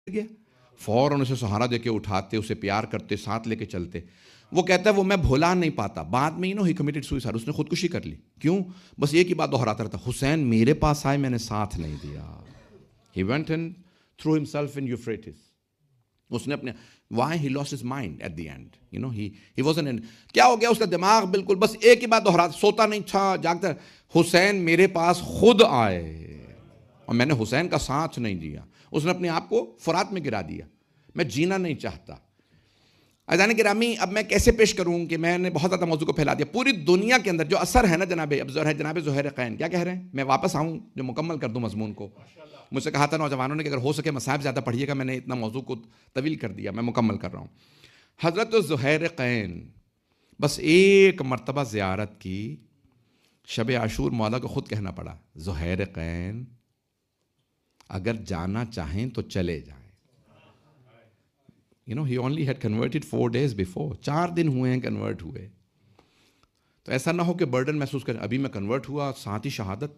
گیا, فوراً اسے سہارا دے کے اٹھاتے, اسے پیار کرتے, ساتھ لے کے چلتے. وہ کہتا ہے وہ میں بھولا نہیں پاتا. بعد میں ہی کمیٹڈ سوئسائڈ, اس نے خودکشی کر لی. کیوں؟ بس ایک ہی بات دہراتا رہتا, حسین میرے پاس آئے, میں نے ساتھ نہیں دیا. He went and threw himself in Euphrates. اس نے اپنے why he lost his mind at the end. He wasn't in. کیا ہو گیا اس کا دماغ بالکل بس ایک ہی بات دہراتا, سوتا نہیں تھا, جاگتا. حسین میرے پاس خود آئے اور میں نے حسین کا ساتھ نہیں دیا. اس نے اپنے آپ کو فرات میں گرا دیا. میں جینا نہیں چاہتا. عزیزان گرامی, اب میں کیسے پیش کروں کہ میں نے بہت زیادہ موضوع کو پھیلا دیا. پوری دنیا کے اندر جو اثر ہے نا جناب زہیر قین, کیا کہہ رہے ہیں, میں واپس آؤں جو مکمل کر دوں مضمون کو. مجھ سے کہا تھا نوجوانوں نے کہ اگر ہو سکے مصاحب زیادہ پڑھیے گا, میں نے اتنا موضوع کو طویل کر دیا, میں مکمل کر رہا ہوں. حضرت زہیر قین بس ایک مرتبہ زیارت کی, شب عاشور مولا کو خود کہنا پڑا, زہیر قین اگر جانا چاہیں تو چلے جائیں. He only had converted 4 days before. 4 دن ہوئے ہیں کنورٹ ہوئے. تو ایسا نہ ہو کہ برڈن محسوس کریں, ابھی میں کنورٹ ہوا ساتھ ہی شہادت.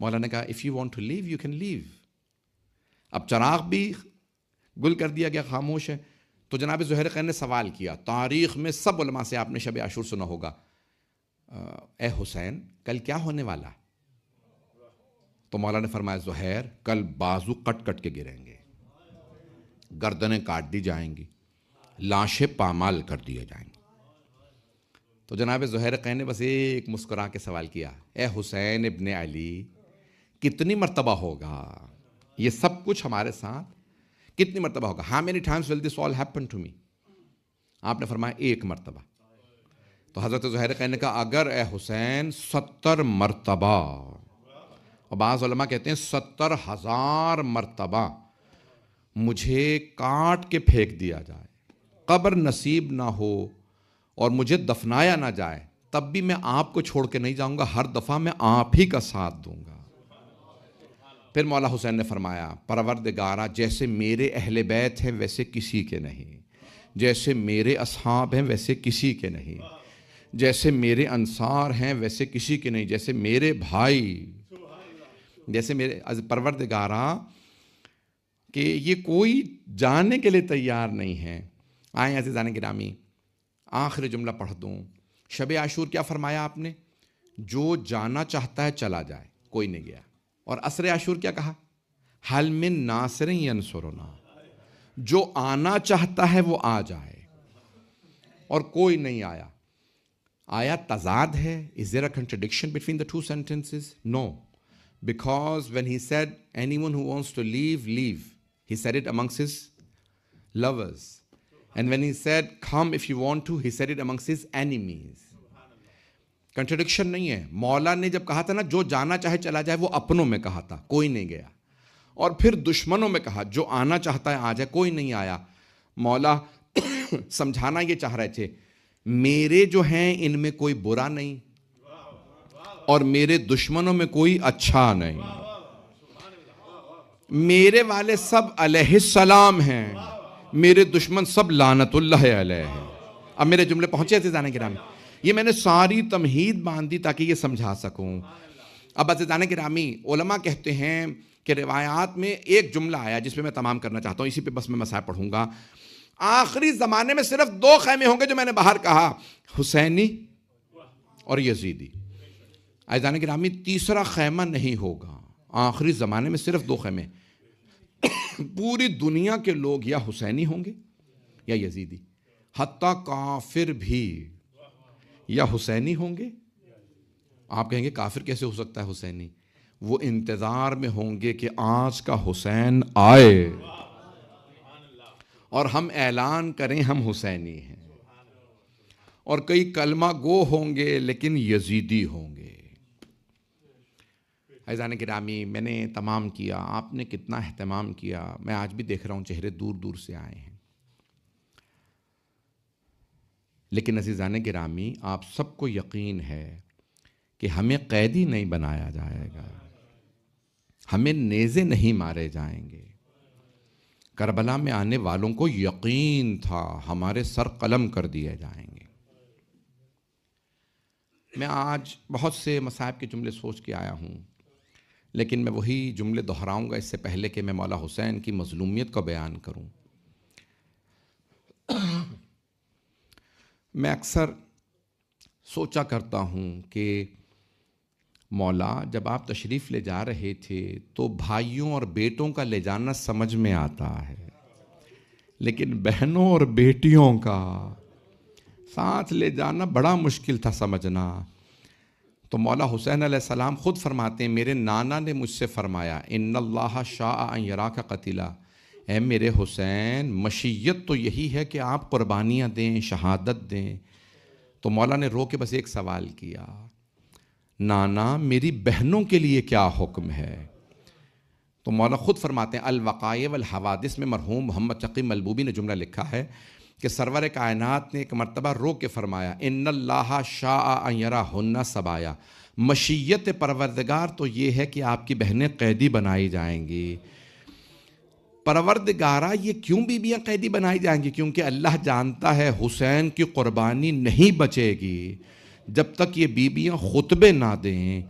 مولا نے کہا if you want to leave you can leave. اب چراغ بھی گل کر دیا گیا, خاموش ہے. تو جناب زہیر قین نے سوال کیا, تاریخ میں سب علماء سے آپ نے شب عاشور سنا ہوگا, اے حسین کل کیا ہونے والا؟ تو مولا نے فرمایا, زہیر کل بازو کٹ کٹ کے گریں گے, گردنیں کاٹ دی جائیں گی, لاشیں پامال کر دیے جائیں گی. تو جناب زہیر قین نے بس ایک مسکرا کے سوال کیا, اے حسین ابن علی کتنی مرتبہ ہوگا یہ سب کچھ ہمارے ساتھ, کتنی مرتبہ ہوگا؟ How many times will this all happen to me? آپ نے فرمایا 1 مرتبہ. تو حضرت زہیر قین نے کہا اگر اے حسین 70 مرتبہ, اور بعض علماء کہتے ہیں 70,000 مرتبہ مجھے کاٹ کے پھینک دیا جائے, قبر نصیب نہ ہو اور مجھے دفنایا نہ جائے, تب بھی میں آپ کو چھوڑ کے نہیں جاؤں گا, ہر دفعہ میں آپ ہی کا ساتھ دوں گا. پھر مولا حسین نے فرمایا, پروردگارا جیسے میرے اہل بیت ہیں ویسے کسی کے نہیں, جیسے میرے اصحاب ہیں ویسے کسی کے نہیں, جیسے میرے انصار ہیں ویسے کسی کے نہیں, جیسے میرے بھائی, جیسے میرے پروردگارا کہ یہ کوئی جاننے کے لیے تیار نہیں ہے. آئیں عزیزان گرامی, آخری جملہ پڑھ دوں. شب عاشور کیا فرمایا آپ نے؟ جو جانا چاہتا ہے چلا جائے, کوئی نہیں گیا. اور عصر عاشور کیا کہا؟ حل من ناصر ینصرنا, جو آنا چاہتا ہے وہ آ جائے, اور کوئی نہیں آیا. آیا تضاد ہے? Is there a contradiction between the two sentences? No. Because when he said anyone who wants to leave, leave, he said it amongst his lovers. And when he said come if you want to, he said it amongst his enemies. Contradiction نہیں ہے. مولا نے جب کہا تھا نا جو جانا چاہے چلا جائے, وہ اپنوں میں کہا تھا, کوئی نہیں گیا. اور پھر دشمنوں میں کہا جو آنا چاہتا ہے آ جائے, کوئی نہیں آیا. مولا سمجھانا یہ چاہ رہے تھے, میرے جو ہیں ان میں کوئی برا نہیں, اور میرے دشمنوں میں کوئی اچھا نہیں. میرے والے سب علیہ السلام ہیں, میرے دشمن سب لعنت اللہ علیہ ہیں. اب میرے جملے پہنچے عزیزان گرامی, یہ میں نے ساری تمہید باندھ دی تاکہ یہ سمجھا سکوں. اب عزیزان گرامی, علماء کہتے ہیں کہ روایات میں ایک جملہ آیا جس پہ میں تمام کرنا چاہتا ہوں, اسی پہ بس میں مسائل پڑھوں گا. آخری زمانے میں صرف 2 خیمے ہوں گے جو میں نے باہر کہا, حسینی اور یزیدی. عزیزان گرامی, تیسرا خیمہ نہیں ہوگا. آخری زمانے میں صرف 2 خیمے. پوری دنیا کے لوگ یا حسینی ہوں گے یا یزیدی, حتیٰ کافر بھی یا حسینی ہوں گے. آپ کہیں گے کافر کیسے ہو سکتا ہے حسینی؟ وہ انتظار میں ہوں گے کہ آج کا حسین آئے اور ہم اعلان کریں ہم حسینی ہیں. اور کئی کلمہ گو ہوں گے لیکن یزیدی ہوں گے. عزیزان گرامی, میں نے تمام کیا, آپ نے کتنا اہتمام کیا. میں آج بھی دیکھ رہا ہوں چہرے دور دور سے آئے ہیں. لیکن عزیزان گرامی, آپ سب کو یقین ہے کہ ہمیں قیدی نہیں بنایا جائے گا, ہمیں نیزے نہیں مارے جائیں گے. کربلا میں آنے والوں کو یقین تھا ہمارے سر قلم کر دیے جائیں گے. میں آج بہت سے مصائب کے جملے سوچ کے آیا ہوں. لیکن میں وہی جملے دہراؤں گا اس سے پہلے کہ میں مولا حسین کی مظلومیت کو بیان کروں۔ میں اکثر سوچا کرتا ہوں کہ مولا جب آپ تشریف لے جا رہے تھے تو بھائیوں اور بیٹوں کا لے جانا سمجھ میں آتا ہے، لیکن بہنوں اور بیٹیوں کا ساتھ لے جانا بڑا مشکل تھا سمجھنا۔ تو مولا حسین علیہ السلام خود فرماتے ہیں، میرے نانا نے مجھ سے فرمایا ان اللہ شاء ان یراک قتیلا، اے میرے حسین مشیت تو یہی ہے کہ آپ قربانیاں دیں، شہادت دیں۔ تو مولا نے رو کے بس ایک سوال کیا، نانا میری بہنوں کے لیے کیا حکم ہے؟ تو مولا خود فرماتے ہیں الوقائع والحوادث میں مرحوم محمد تقی ملبوبی نے جملہ لکھا ہے کہ سرور کائنات نے ایک مرتبہ رو کے فرمایا ان اللہ شاء ان یراہن سبایا، مشیت پروردگار تو یہ ہے کہ آپ کی بہنیں قیدی بنائی جائیں گی۔ پروردگارہ یہ کیوں بیویاں قیدی بنائی جائیں گی؟ کیونکہ اللہ جانتا ہے حسین کی قربانی نہیں بچے گی جب تک یہ بیویاں خطبے نہ دیں،